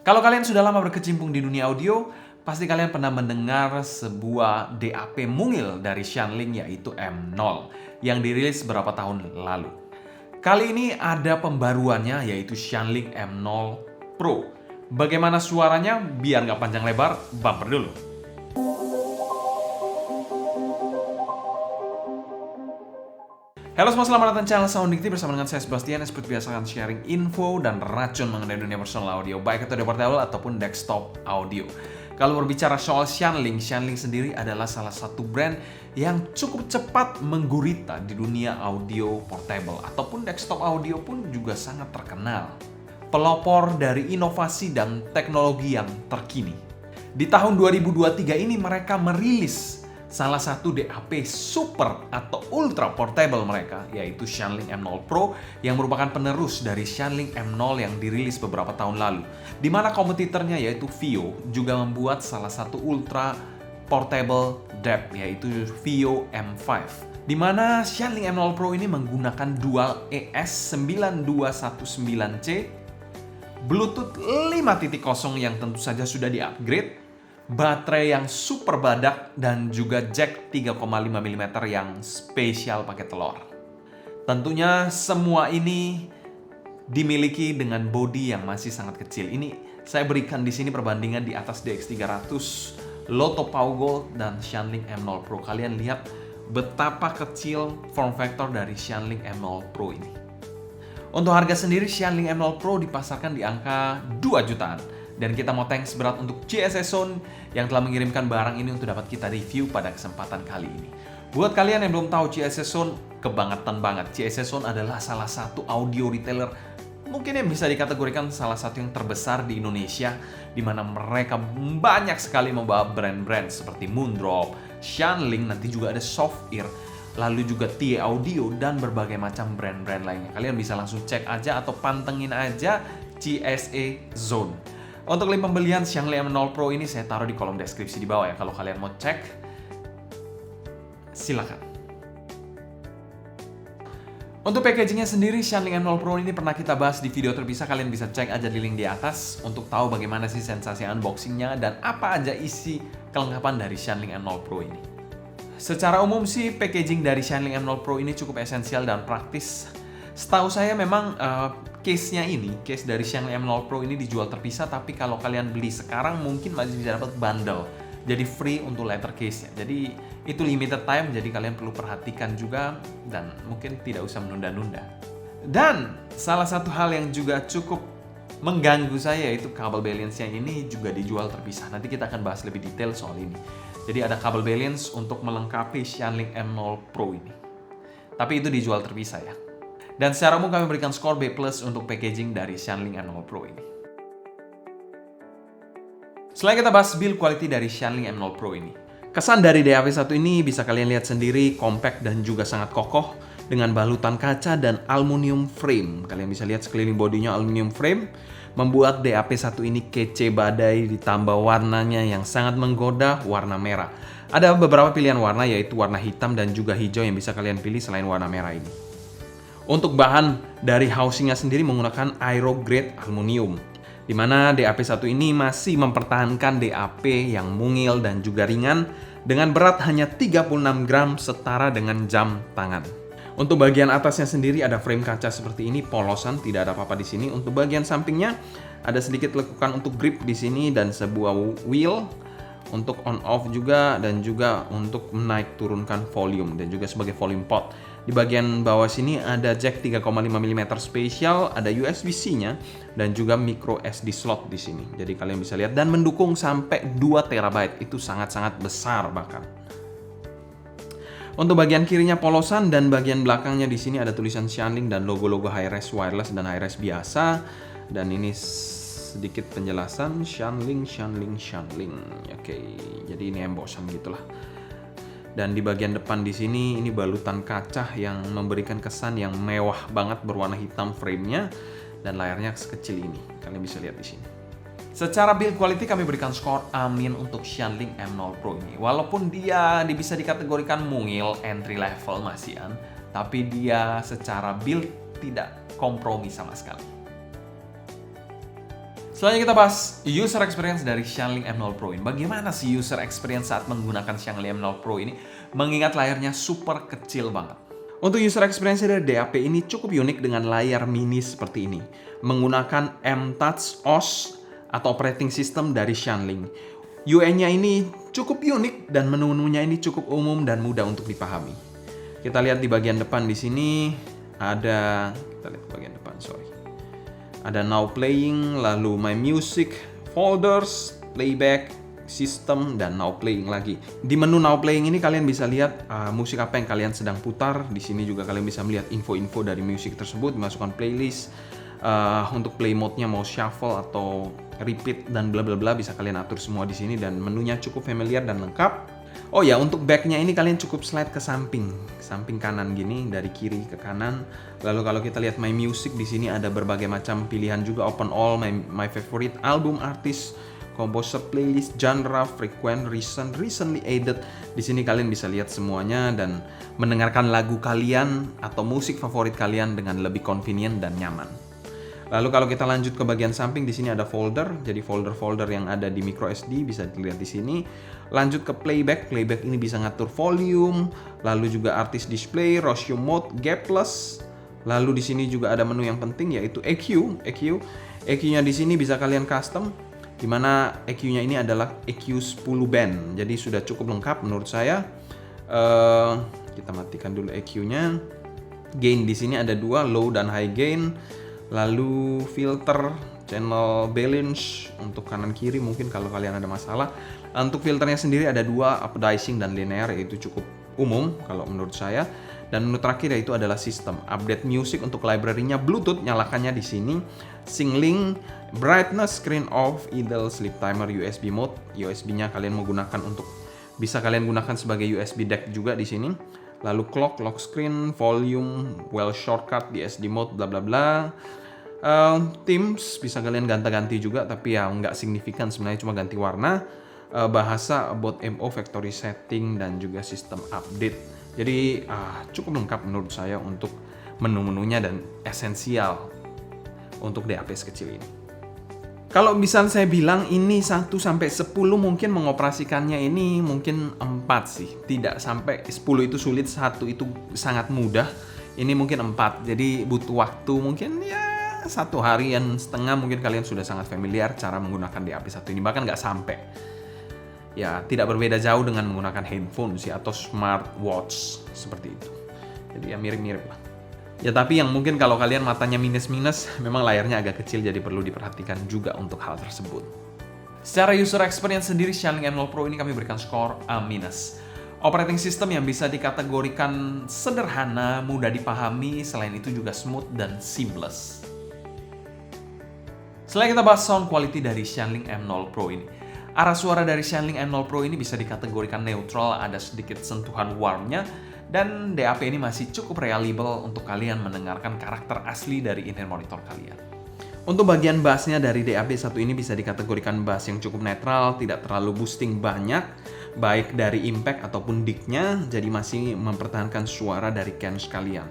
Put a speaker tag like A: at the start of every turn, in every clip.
A: Kalau kalian sudah lama berkecimpung di dunia audio, pasti kalian pernah mendengar sebuah DAP mungil dari Shanling yaitu M0 yang dirilis beberapa tahun lalu. Kali ini ada pembaruannya yaitu Shanling M0 Pro. Bagaimana suaranya? Biar nggak panjang lebar, bumper dulu. Halo semua, selamat datang di channel Soundikti bersama dengan saya Sebastian. Seperti biasa akan sharing info dan racun mengenai dunia personal audio, baik itu audio portable ataupun desktop audio. Kalau berbicara soal Shanling sendiri adalah salah satu brand yang cukup cepat menggurita di dunia audio portable ataupun desktop audio pun juga sangat terkenal. Pelopor dari inovasi dan teknologi yang terkini. Di tahun 2023 ini mereka merilis salah satu DAP super atau ultra portable mereka, yaitu Shanling M0 Pro yang merupakan penerus dari Shanling M0 yang dirilis beberapa tahun lalu. Di mana kompetitornya yaitu VIO juga membuat salah satu ultra portable DAP yaitu VIO M5. Di mana Shanling M0 Pro ini menggunakan dual ES9219C, Bluetooth 5.0 yang tentu saja sudah di-upgrade, baterai yang super badak, dan juga jack 3,5 mm yang spesial pakai telur. Tentunya semua ini dimiliki dengan bodi yang masih sangat kecil. Ini saya berikan di sini perbandingan di atas DX300, Loto Pow Gold, dan Shanling M0 Pro. Kalian lihat betapa kecil form factor dari Shanling M0 Pro ini. Untuk harga sendiri, Shanling M0 Pro dipasarkan di angka 2 jutaan. Dan kita mau thanks berat untuk CSS Sound yang telah mengirimkan barang ini untuk dapat kita review pada kesempatan kali ini. Buat kalian yang belum tahu CSS Sound, kebangetan banget. CSS Sound adalah salah satu audio retailer mungkin yang bisa dikategorikan salah satu yang terbesar di Indonesia, di mana mereka banyak sekali membawa brand-brand seperti Moondrop, Shanling, nanti juga ada Softear, lalu juga TA Audio, dan berbagai macam brand-brand lainnya. Kalian bisa langsung cek aja atau pantengin aja CSS Zone. Untuk link pembelian Shanling M0 Pro ini saya taruh di kolom deskripsi di bawah ya. Kalau kalian mau cek, silakan. Untuk packagingnya sendiri, Shanling M0 Pro ini pernah kita bahas di video terpisah. Kalian bisa cek aja di link di atas untuk tahu bagaimana sih sensasi unboxingnya dan apa aja isi kelengkapan dari Shanling M0 Pro ini. Secara umum sih, packaging dari Shanling M0 Pro ini cukup esensial dan praktis. Setahu saya memang case dari Shanling M0 Pro ini dijual terpisah, tapi kalau kalian beli sekarang mungkin masih bisa dapat bundle. Jadi free untuk letter case-nya. Jadi itu limited time, jadi kalian perlu perhatikan juga dan mungkin tidak usah menunda-nunda. Dan salah satu hal yang juga cukup mengganggu saya yaitu kabel balance-nya ini juga dijual terpisah. Nanti kita akan bahas lebih detail soal ini. Jadi ada kabel balance untuk melengkapi Shanling M0 Pro ini. Tapi itu dijual terpisah ya. Dan secara umum kami berikan skor B+ untuk packaging dari Shanling M0 Pro ini. Setelah kita bahas build quality dari Shanling M0 Pro ini. Kesan dari DAP1 ini bisa kalian lihat sendiri, compact dan juga sangat kokoh dengan balutan kaca dan aluminium frame. Kalian bisa lihat sekeliling bodinya aluminium frame, membuat DAP1 ini kece badai, ditambah warnanya yang sangat menggoda, warna merah. Ada beberapa pilihan warna yaitu warna hitam dan juga hijau yang bisa kalian pilih selain warna merah ini. Untuk bahan dari housingnya sendiri menggunakan aero-grade aluminium, di mana DAP1 ini masih mempertahankan DAP yang mungil dan juga ringan dengan berat hanya 36 gram setara dengan jam tangan. Untuk bagian atasnya sendiri ada frame kaca seperti ini, polosan, tidak ada apa-apa di sini. Untuk bagian sampingnya ada sedikit lekukan untuk grip di sini dan sebuah wheel untuk on off juga, dan juga untuk menaik turunkan volume dan juga sebagai volume pot. Di bagian bawah sini ada jack 3,5 mm spesial, ada USB-C-nya dan juga micro SD slot di sini. Jadi kalian bisa lihat dan mendukung sampai 2 TB. Itu sangat-sangat besar bahkan. Untuk bagian kirinya polosan dan bagian belakangnya di sini ada tulisan Shanling dan logo-logo Hi-Res wireless dan Hi-Res biasa. Dan ini sedikit penjelasan Shanling. Oke, jadi ini embossan gitulah. Dan di bagian depan di sini ini balutan kaca yang memberikan kesan yang mewah banget, berwarna hitam frame-nya dan layarnya sekecil ini. Kalian bisa lihat di sini. Secara build quality kami berikan skor amin untuk Shanling M0 Pro ini. Walaupun dia bisa dikategorikan mungil, entry level masihan, tapi dia secara build tidak kompromi sama sekali. Selanjutnya kita bahas user experience dari Xiangling M0 Pro ini. Bagaimana sih user experience saat menggunakan Xiangling M0 Pro ini? Mengingat layarnya super kecil banget. Untuk user experience dari DAP ini cukup unik dengan layar mini seperti ini. Menggunakan M-Touch OS atau operating system dari Xiangling. UI-nya ini cukup unik dan menu-menunya ini cukup umum dan mudah untuk dipahami. Kita lihat di bagian depan di sini ada, kita lihat bagian depan, ada Now Playing, lalu My Music, Folders, Playback, System, dan Now Playing lagi. Di menu Now Playing ini kalian bisa lihat musik apa yang kalian sedang putar. Di sini juga kalian bisa melihat info-info dari musik tersebut, dimasukkan playlist. Untuk play mode-nya mau shuffle atau repeat dan bla bla bla bisa kalian atur semua di sini dan menunya cukup familiar dan lengkap. Oh ya, untuk back-nya ini kalian cukup slide ke samping kanan gini, dari kiri ke kanan. Lalu kalau kita lihat My Music, di sini ada berbagai macam pilihan juga, open all, my favorite album, artist, composer, playlist, genre, frequent, recent, recently added. Di sini kalian bisa lihat semuanya dan mendengarkan lagu kalian atau musik favorit kalian dengan lebih convenient dan nyaman. Lalu kalau kita lanjut ke bagian samping, di sini ada folder. Jadi folder-folder yang ada di micro SD bisa dilihat di sini. Lanjut ke playback. Playback ini bisa ngatur volume, lalu juga artist display, ratio mode, gap plus. Lalu di sini juga ada menu yang penting yaitu EQ. EQ-nya di sini bisa kalian custom, di mana EQ-nya ini adalah EQ 10 band. Jadi sudah cukup lengkap menurut saya. Kita matikan dulu EQ-nya. Gain di sini ada 2, low dan high gain. Lalu filter, channel balance untuk kanan kiri mungkin kalau kalian ada masalah. Untuk filternya sendiri ada 2, up-dicing dan linear, yaitu cukup umum kalau menurut saya. Dan menu terakhir yaitu adalah sistem. Update music untuk library-nya Bluetooth, nyalakannya di sini. Sync, brightness, screen off, idle, sleep timer, USB mode. USB-nya kalian menggunakan untuk, bisa kalian gunakan sebagai USB deck juga di sini. Lalu clock, lock screen, volume, well shortcut di SD mode, bla bla bla. Themes bisa kalian ganti-ganti juga, tapi ya nggak signifikan sebenarnya, cuma ganti warna. Bahasa, about MO, factory setting, dan juga sistem update. Jadi cukup lengkap menurut saya untuk menu-menunya dan esensial untuk DAP sekecil ini. Kalau bisa saya bilang ini 1 sampai 10 mungkin mengoperasikannya ini mungkin 4 sih. Tidak sampai 10 itu sulit, 1 itu sangat mudah. Ini mungkin 4. Jadi butuh waktu mungkin ya 1 harian setengah mungkin kalian sudah sangat familiar cara menggunakan DAP 1 ini. Bahkan nggak sampai. Ya tidak berbeda jauh dengan menggunakan handphone sih atau smartwatch seperti itu. Jadi ya mirip-mirip lah. Ya tapi yang mungkin kalau kalian matanya minus-minus, memang layarnya agak kecil jadi perlu diperhatikan juga untuk hal tersebut. Secara user experience sendiri, Xiangling M0 Pro ini kami berikan skor A-. Operating system yang bisa dikategorikan sederhana, mudah dipahami, selain itu juga smooth dan seamless. Setelah kita bahas sound quality dari Xiangling M0 Pro ini. Arah suara dari Xiangling M0 Pro ini bisa dikategorikan neutral, ada sedikit sentuhan warmnya, dan DAP ini masih cukup reliable untuk kalian mendengarkan karakter asli dari in-ear monitor kalian. Untuk bagian bassnya dari DAP 1 ini bisa dikategorikan bass yang cukup netral, tidak terlalu boosting banyak, baik dari impact ataupun dig-nya, jadi masih mempertahankan suara dari cans kalian.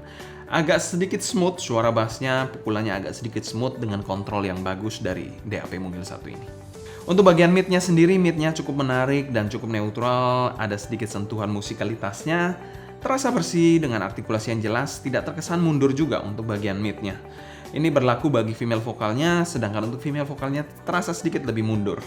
A: Agak sedikit smooth suara bassnya, pukulannya agak sedikit smooth dengan kontrol yang bagus dari DAP Mungil 1 ini. Untuk bagian mid-nya sendiri, mid-nya cukup menarik dan cukup neutral, ada sedikit sentuhan musikalitasnya, terasa bersih dengan artikulasi yang jelas, tidak terkesan mundur juga untuk bagian mid-nya. Ini berlaku bagi female vokalnya, sedangkan untuk female vokalnya terasa sedikit lebih mundur.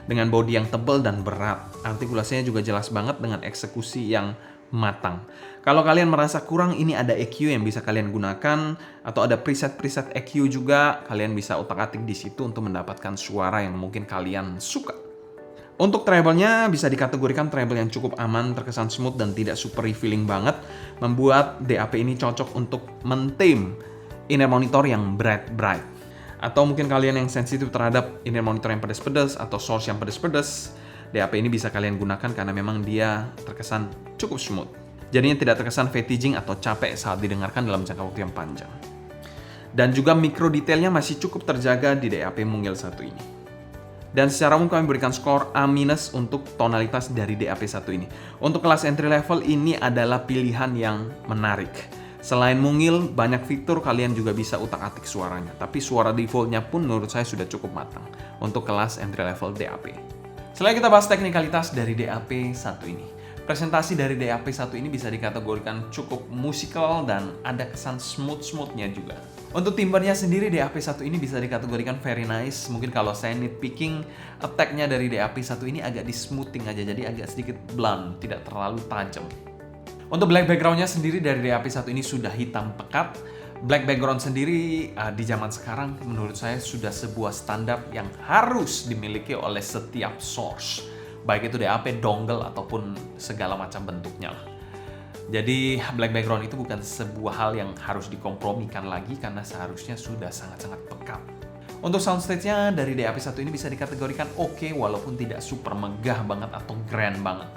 A: Dengan body yang tebal dan berat, artikulasinya juga jelas banget dengan eksekusi yang matang. Kalau kalian merasa kurang, ini ada EQ yang bisa kalian gunakan, atau ada preset-preset EQ juga, kalian bisa otak-atik di situ untuk mendapatkan suara yang mungkin kalian suka. Untuk treble-nya bisa dikategorikan treble yang cukup aman, terkesan smooth dan tidak super revealing banget, membuat DAP ini cocok untuk men-tame in-ear monitor yang bright. Atau mungkin kalian yang sensitif terhadap in-ear monitor yang pedas-pedas atau source yang pedas-pedas, DAP ini bisa kalian gunakan karena memang dia terkesan cukup smooth. Jadinya tidak terkesan fatiguing atau capek saat didengarkan dalam jangka waktu yang panjang. Dan juga micro detailnya masih cukup terjaga di DAP Mungil 1 ini. Dan secara umum kami berikan skor A- untuk tonalitas dari DAP 1 ini. Untuk kelas entry level ini adalah pilihan yang menarik. Selain mungil, banyak fitur kalian juga bisa utak-atik suaranya. Tapi suara defaultnya pun menurut saya sudah cukup matang untuk kelas entry level DAP. Selanjutnya kita bahas teknikalitas dari DAP1 ini. Presentasi dari DAP1 ini bisa dikategorikan cukup musikal dan ada kesan smooth-smoothnya juga. Untuk timbernya sendiri DAP1 ini bisa dikategorikan very nice. Mungkin kalau saya nitpicking, attack-nya dari DAP1 ini agak di smoothing aja, jadi agak sedikit blunt, tidak terlalu tajam. Untuk black background-nya sendiri dari DAP1 ini sudah hitam pekat. Black background sendiri di zaman sekarang menurut saya sudah sebuah standar yang harus dimiliki oleh setiap source. Baik itu DAP, dongle, ataupun segala macam bentuknya lah. Jadi black background itu bukan sebuah hal yang harus dikompromikan lagi karena seharusnya sudah sangat-sangat pekat. Untuk soundstage-nya dari DAP1 ini bisa dikategorikan oke walaupun tidak super megah banget atau grand banget.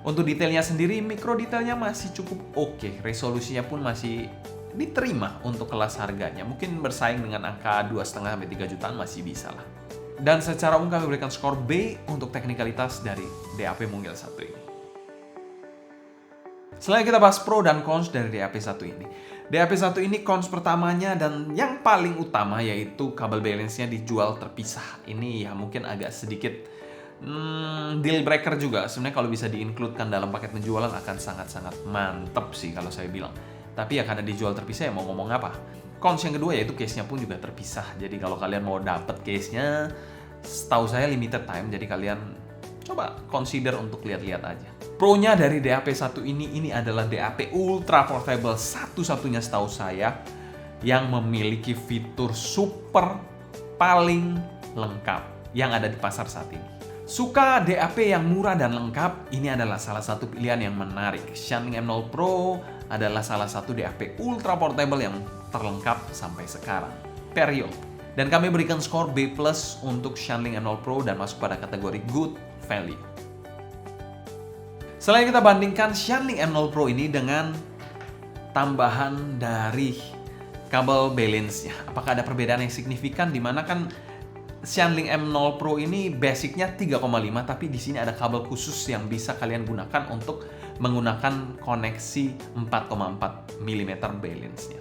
A: Untuk detailnya sendiri, mikro detailnya masih cukup oke. Resolusinya pun masih diterima untuk kelas harganya. Mungkin bersaing dengan angka 2,5-3 jutaan masih bisa lah. Dan secara umum kami berikan skor B untuk teknikalitas dari DAP Mungil 1 ini. Selanjutnya kita bahas pro dan cons dari DAP1 ini. DAP1 ini cons pertamanya dan yang paling utama yaitu kabel balance-nya dijual terpisah. Ini ya mungkin agak sedikit deal breaker juga. Sebenarnya kalau bisa di-include-kan dalam paket penjualan akan sangat-sangat mantep sih kalau saya bilang. Tapi ya karena dijual terpisah ya mau ngomong apa. Cons yang kedua yaitu case-nya pun juga terpisah. Jadi kalau kalian mau dapet case-nya, setahu saya limited time. Jadi kalian coba consider untuk lihat-lihat aja. Pro-nya dari DAP1 ini adalah DAP ultra portable satu-satunya setahu saya yang memiliki fitur super paling lengkap yang ada di pasar saat ini. Suka DAP yang murah dan lengkap, ini adalah salah satu pilihan yang menarik. Shanling M0 Pro adalah salah satu DAP ultra portable yang terlengkap sampai sekarang. Period. Dan kami berikan skor B+ untuk Shanling M0 Pro dan masuk pada kategori good value. Selain kita bandingkan Shanling M0 Pro ini dengan tambahan dari kabel balance-nya. Apakah ada perbedaan yang signifikan di mana kan Shanling M0 Pro ini basicnya 3,5 tapi di sini ada kabel khusus yang bisa kalian gunakan untuk menggunakan koneksi 4,4 mm balance-nya.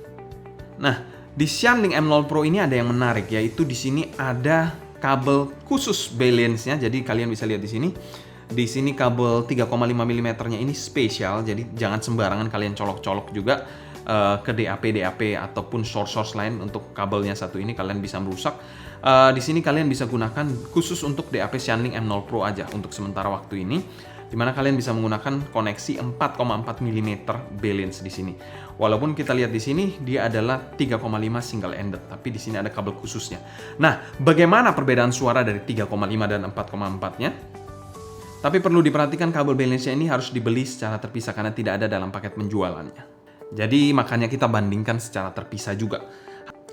A: Nah, di Shanling M0 Pro ini ada yang menarik yaitu di sini ada kabel khusus balance-nya. Jadi kalian bisa lihat di sini. Di sini kabel 3,5 mm-nya ini spesial. Jadi jangan sembarangan kalian colok-colok juga ke DAP ataupun source lain untuk kabelnya satu ini kalian bisa merusak. Di sini kalian bisa gunakan khusus untuk DAP Shanling M0 Pro aja untuk sementara waktu ini, dimana kalian bisa menggunakan koneksi 4,4 mm balance di sini. Walaupun kita lihat di sini dia adalah 3,5 single ended, tapi di sini ada kabel khususnya. Nah, bagaimana perbedaan suara dari 3,5 dan 4,4-nya? Tapi perlu diperhatikan kabel balance-nya ini harus dibeli secara terpisah karena tidak ada dalam paket penjualannya. Jadi makanya kita bandingkan secara terpisah juga.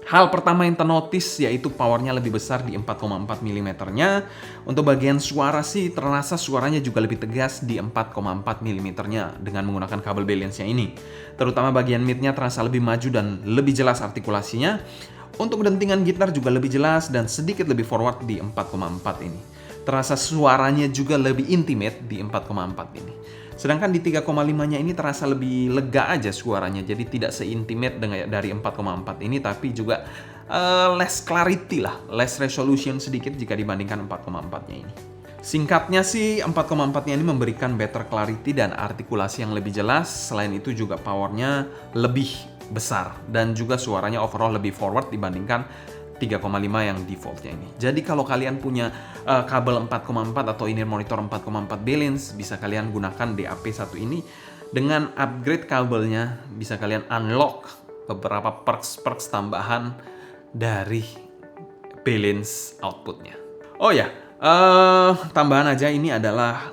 A: Hal pertama yang ternotis yaitu powernya lebih besar di 4,4 mm-nya. Untuk bagian suara sih terasa suaranya juga lebih tegas di 4,4 mm-nya dengan menggunakan kabel balance-nya ini. Terutama bagian mid-nya terasa lebih maju dan lebih jelas artikulasinya. Untuk dentingan gitar juga lebih jelas dan sedikit lebih forward di 4,4 ini. Terasa suaranya juga lebih intimate di 4,4 ini. Sedangkan di 3,5-nya ini terasa lebih lega aja suaranya. Jadi tidak se-intimate dari 4,4 ini, tapi juga less clarity lah, less resolution sedikit jika dibandingkan 4,4-nya ini. Singkatnya sih 4,4-nya ini memberikan better clarity dan artikulasi yang lebih jelas. Selain itu juga powernya lebih besar dan juga suaranya overall lebih forward dibandingkan 3,5 yang defaultnya ini. Jadi kalau kalian punya kabel 4,4 atau in-ear monitor 4,4 balance, bisa kalian gunakan DAP1 ini. Dengan upgrade kabelnya, bisa kalian unlock beberapa perks tambahan dari balance outputnya. Oh ya, tambahan aja ini adalah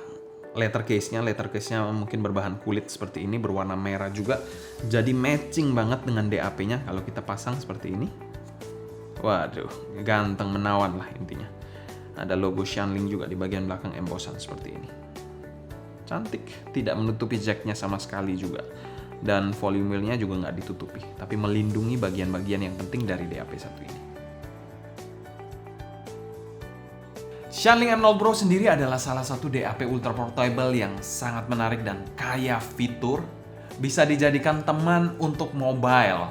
A: letter case-nya. Letter case-nya mungkin berbahan kulit seperti ini, berwarna merah juga. Jadi matching banget dengan DAP-nya kalau kita pasang seperti ini. Waduh, ganteng menawan lah intinya. Ada logo Shanling juga di bagian belakang embossan seperti ini. Cantik, tidak menutupi jack-nya sama sekali juga. Dan volume wheel-nya juga nggak ditutupi, tapi melindungi bagian-bagian yang penting dari DAP1 ini. Shanling M0 Pro sendiri adalah salah satu DAP ultra portable yang sangat menarik dan kaya fitur. bisa dijadikan teman untuk mobile,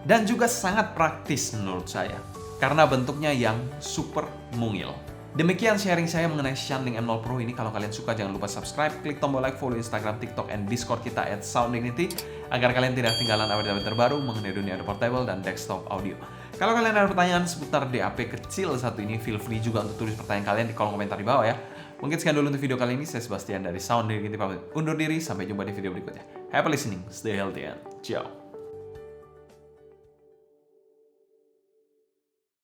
A: dan juga sangat praktis menurut saya, karena bentuknya yang super mungil. Demikian sharing saya mengenai Shandling M0 Pro ini. Kalau kalian suka, jangan lupa subscribe, klik tombol like, follow Instagram, TikTok, and Discord kita @SoundDignity, agar kalian tidak ketinggalan update terbaru mengenai dunia portable dan desktop audio. Kalau kalian ada pertanyaan seputar DAP kecil satu ini, feel free juga untuk tulis pertanyaan kalian di kolom komentar di bawah ya. Mungkin sekian dulu untuk video kali ini. Saya Sebastian dari SoundDignity pamit undur diri. Sampai jumpa di video berikutnya. Happy listening, stay healthy, and ciao.